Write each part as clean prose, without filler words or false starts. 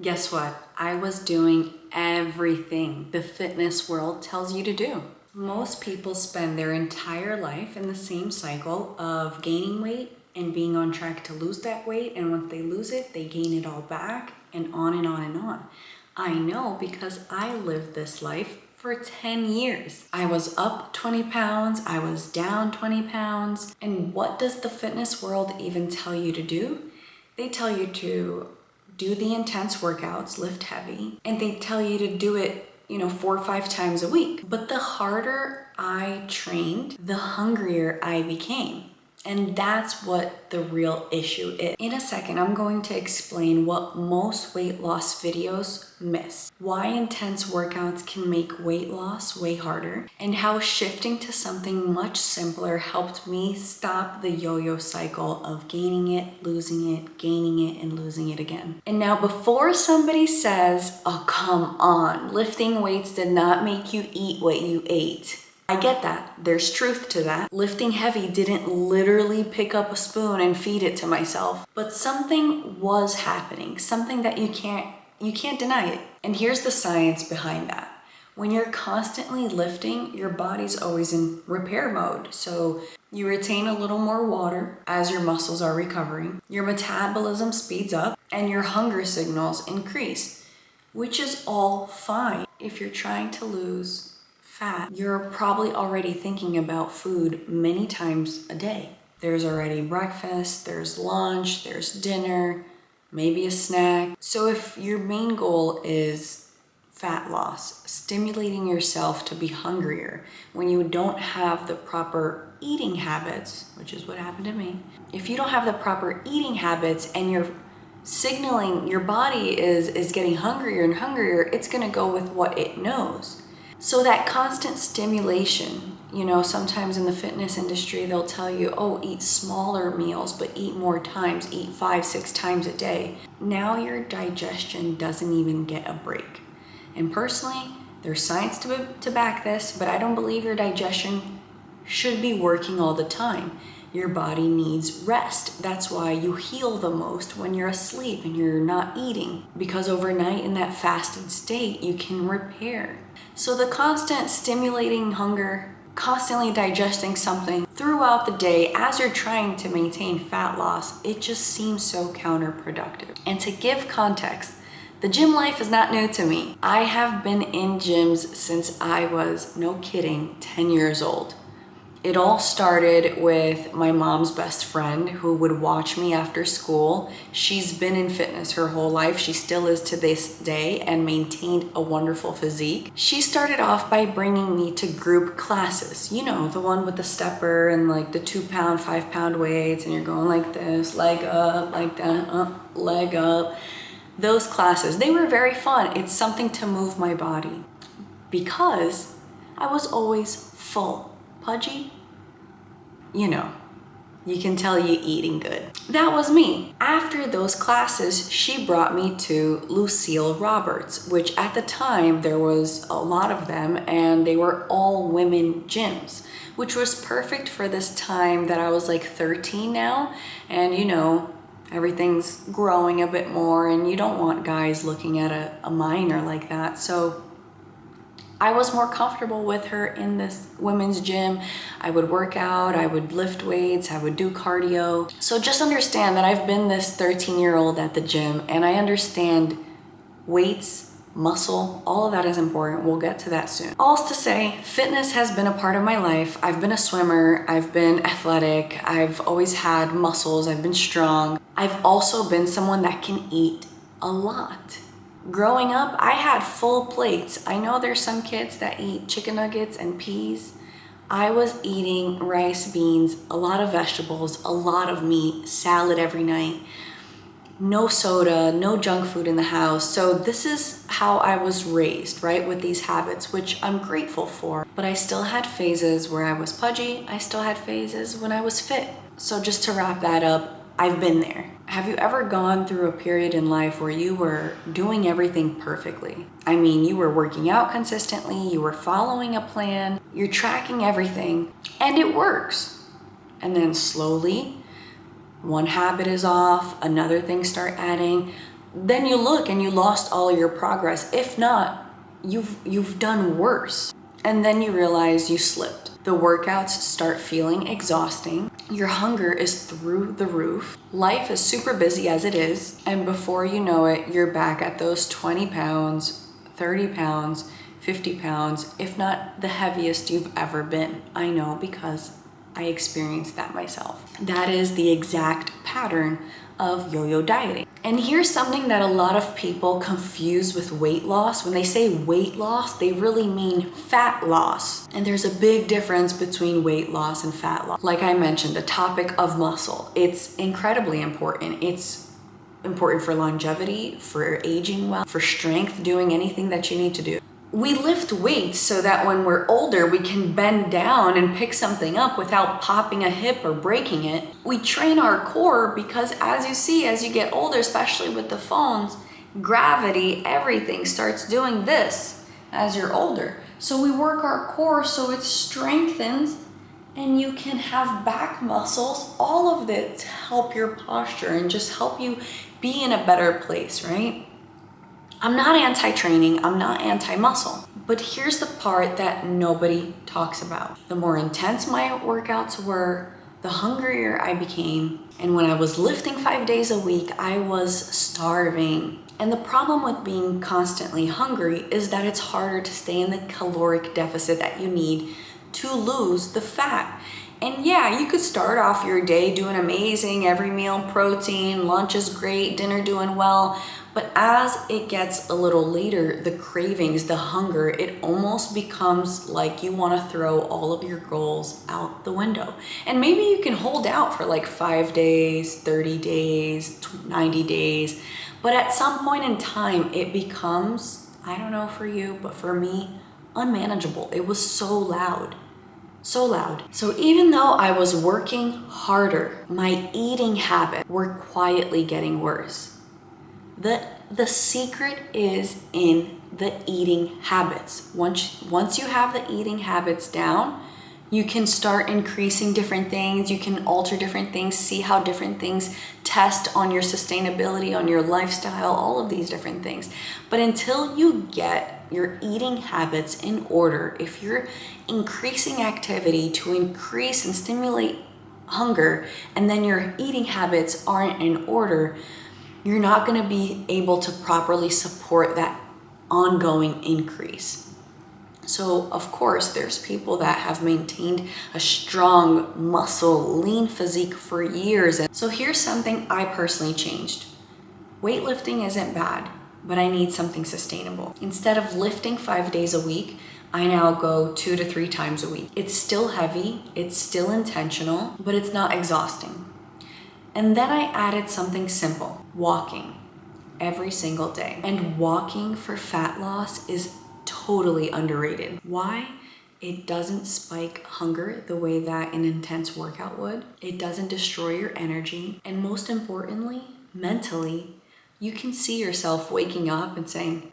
Guess what? I was doing everything the fitness world tells you to do. Most people spend their entire life in the same cycle of gaining weight and being on track to lose that weight, and once they lose it, they gain it all back, and on and on and on. I know because I lived this life for 10 years. I was up 20 pounds, I was down 20 pounds, and what does the fitness world even tell you to do? They tell you to do the intense workouts, lift heavy, and they tell you to do it 4 or 5 times a week. But the harder I trained, the hungrier I became. And that's what the real issue is. In a second, I'm going to explain what most weight loss videos miss, why intense workouts can make weight loss way harder, and how shifting to something much simpler helped me stop the yo-yo cycle of gaining it, losing it, gaining it, and losing it again. And now before somebody says, oh, come on, lifting weights did not make you eat what you ate. I get that. There's truth to that. Lifting heavy didn't literally pick up a spoon and feed it to myself, but something was happening, something that you can't deny it. And here's the science behind that. When you're constantly lifting, your body's always in repair mode. So you retain a little more water as your muscles are recovering, your metabolism speeds up, and your hunger signals increase, which is all fine if you're trying to lose fat. You're probably already thinking about food many times a day. There's already breakfast, there's lunch, there's dinner, maybe a snack. So if your main goal is fat loss, stimulating yourself to be hungrier when you don't have the proper eating habits, which is what happened to me. If you don't have the proper eating habits and you're signaling your body is getting hungrier and hungrier, it's gonna go with what it knows. So that constant stimulation, sometimes in the fitness industry, they'll tell you, oh, eat smaller meals, but eat more times, eat 5-6 times a day. Now your digestion doesn't even get a break. And personally, there's science to back this, but I don't believe your digestion should be working all the time. Your body needs rest. That's why you heal the most when you're asleep and you're not eating, because overnight in that fasted state, you can repair. So the constant stimulating hunger, constantly digesting something throughout the day as you're trying to maintain fat loss, it just seems so counterproductive. And to give context, the gym life is not new to me. I have been in gyms since I was, no kidding, 10 years old. It all started with my mom's best friend who would watch me after school. She's been in fitness her whole life. She still is to this day and maintained a wonderful physique. She started off by bringing me to group classes. The one with the stepper and like the 2-pound, 5-pound weights, and you're going like this, leg up, like that, up, leg up. Those classes, they were very fun. It's something to move my body because I was always full. Pudgy, you can tell you eating good. That was me. After those classes, she brought me to Lucille Roberts, which at the time there was a lot of them and they were all women gyms, which was perfect for this time that I was like 13 now. And everything's growing a bit more and you don't want guys looking at a minor like that. So I was more comfortable with her in this women's gym. I would work out, I would lift weights, I would do cardio. So just understand that I've been this 13-year-old at the gym and I understand weights, muscle, all of that is important. We'll get to that soon. All to say, fitness has been a part of my life. I've been a swimmer, I've been athletic, I've always had muscles, I've been strong. I've also been someone that can eat a lot. Growing up, I had full plates. I know there's some kids that eat chicken nuggets and peas. I was eating rice, beans, a lot of vegetables, a lot of meat, salad every night, no soda, no junk food in the house. So this is how I was raised, right? With these habits, which I'm grateful for. But I still had phases where I was pudgy. I still had phases when I was fit. So just to wrap that up, I've been there. Have you ever gone through a period in life where you were doing everything perfectly? I mean, you were working out consistently, you were following a plan, you're tracking everything, and it works. And then slowly, one habit is off, another thing start adding, then you look and you lost all your progress. If not, you've done worse. And then you realize you slipped. The workouts start feeling exhausting. Your hunger is through the roof. Life is super busy as it is. And before you know it, you're back at those 20 pounds, 30 pounds, 50 pounds, if not the heaviest you've ever been. I know because I experienced that myself. That is the exact pattern of yo-yo dieting. And here's something that a lot of people confuse with weight loss. When they say weight loss, they really mean fat loss. And there's a big difference between weight loss and fat loss. Like I mentioned, the topic of muscle, it's incredibly important. It's important for longevity, for aging well, for strength, doing anything that you need to do. We lift weights so that when we're older, we can bend down and pick something up without popping a hip or breaking it. We train our core because as you see, as you get older, especially with the phones, gravity, everything starts doing this as you're older. So we work our core so it strengthens and you can have back muscles, all of it to help your posture and just help you be in a better place, right? I'm not anti-training, I'm not anti-muscle, but here's the part that nobody talks about. The more intense my workouts were, the hungrier I became, and when I was lifting 5 days a week, I was starving. And the problem with being constantly hungry is that it's harder to stay in the caloric deficit that you need to lose the fat. And yeah, you could start off your day doing amazing, every meal protein, lunch is great, dinner doing well. But as it gets a little later, the cravings, the hunger, it almost becomes like you want to throw all of your goals out the window. And maybe you can hold out for like 5 days, 30 days, 90 days. But at some point in time, it becomes, I don't know for you, but for me, unmanageable. It was so loud. So loud. So even though I was working harder, my eating habits were quietly getting worse. The secret is in the eating habits. Once you have the eating habits down, you can start increasing different things. You can alter different things, see how different things test on your sustainability, on your lifestyle, all of these different things. But until you get your eating habits in order, if you're increasing activity to increase and stimulate hunger, and then your eating habits aren't in order, you're not going to be able to properly support that ongoing increase. So of course, there's people that have maintained a strong muscle, lean physique for years. And so here's something I personally changed. Weightlifting isn't bad, but I need something sustainable. Instead of lifting 5 days a week, I now go 2 to 3 times a week. It's still heavy, it's still intentional, but it's not exhausting. And then I added something simple, walking every single day. And walking for fat loss is totally underrated. Why? It doesn't spike hunger the way that an intense workout would. It doesn't destroy your energy. And most importantly, mentally, you can see yourself waking up and saying,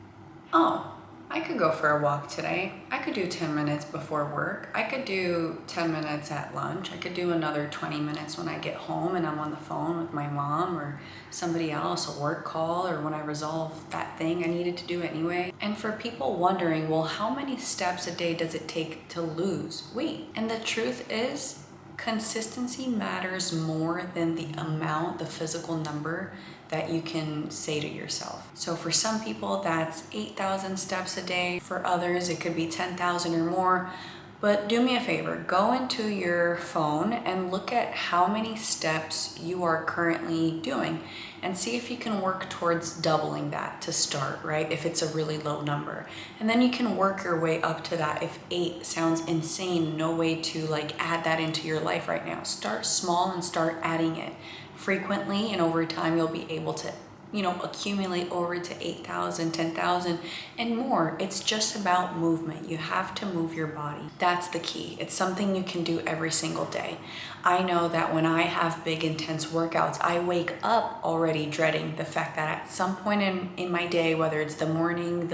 oh, I could go for a walk today. I could do 10 minutes before work. I could do 10 minutes at lunch. I could do another 20 minutes when I get home and I'm on the phone with my mom or somebody else, a work call, or when I resolve that thing I needed to do anyway. And for people wondering, well, how many steps a day does it take to lose weight? And the truth is, consistency matters more than the amount, the physical number that you can say to yourself. So for some people, that's 8,000 steps a day. For others, it could be 10,000 or more. But do me a favor, go into your phone and look at how many steps you are currently doing and see if you can work towards doubling that to start, right? If it's a really low number. And then you can work your way up to that. If 8 sounds insane, no way to like add that into your life right now. Start small and start adding it frequently, and over time you'll be able to accumulate over to 8,000, 10,000 and more. It's just about movement. You have to move your body. That's the key. It's something you can do every single day. I know that when I have big intense workouts, I wake up already dreading the fact that at some point in my day, whether it's the morning,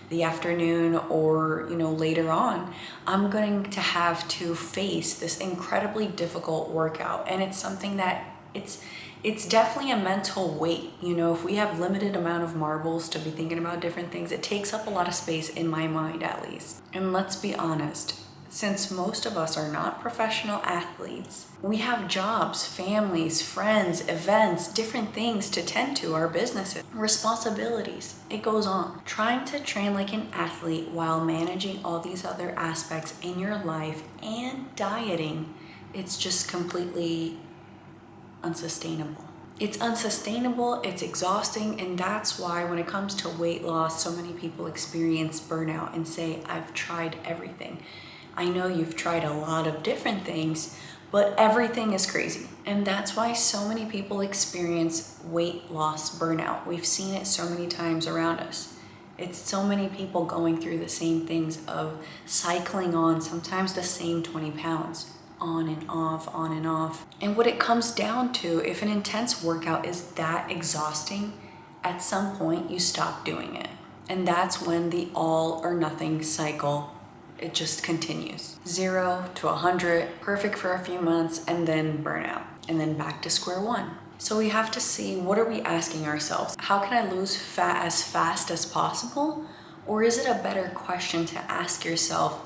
the afternoon, or later on, I'm going to have to face this incredibly difficult workout. And it's something that It's definitely a mental weight. You know, if we have limited amount of marbles to be thinking about different things, it takes up a lot of space in my mind at least. And let's be honest, since most of us are not professional athletes, we have jobs, families, friends, events, different things to tend to, our businesses, responsibilities. It goes on. Trying to train like an athlete while managing all these other aspects in your life and dieting, it's just completely unsustainable. It's unsustainable, it's exhausting, and that's why when it comes to weight loss, so many people experience burnout and say, I've tried everything. I know you've tried a lot of different things, but everything is crazy. And that's why so many people experience weight loss burnout. We've seen it so many times around us. It's so many people going through the same things of cycling on sometimes the same 20 pounds, on and off, on and off. And what it comes down to, if an intense workout is that exhausting, at some point you stop doing it. And that's when the all or nothing cycle, it just continues. 0 to 100, perfect for a few months, and then burnout, and then back to square one. So we have to see, what are we asking ourselves? How can I lose fat as fast as possible? Or is it a better question to ask yourself,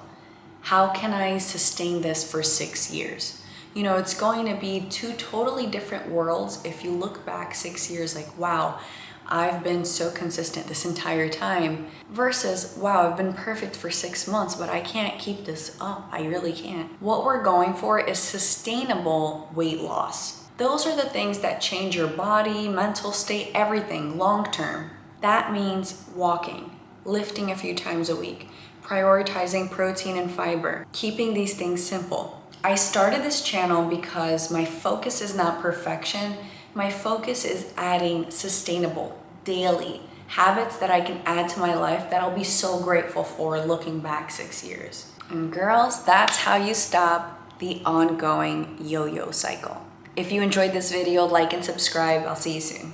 how can I sustain this for 6 years? You know, it's going to be two totally different worlds. If you look back 6 years, like, wow, I've been so consistent this entire time, versus, wow, I've been perfect for 6 months, but I can't keep this up. I really can't. What we're going for is sustainable weight loss. Those are the things that change your body, mental state, everything long term. That means walking, lifting a few times a week, prioritizing protein and fiber, keeping these things simple. I started this channel because my focus is not perfection. My focus is adding sustainable, daily habits that I can add to my life that I'll be so grateful for looking back 6 years. And girls, that's how you stop the ongoing yo-yo cycle. If you enjoyed this video, like and subscribe. I'll see you soon.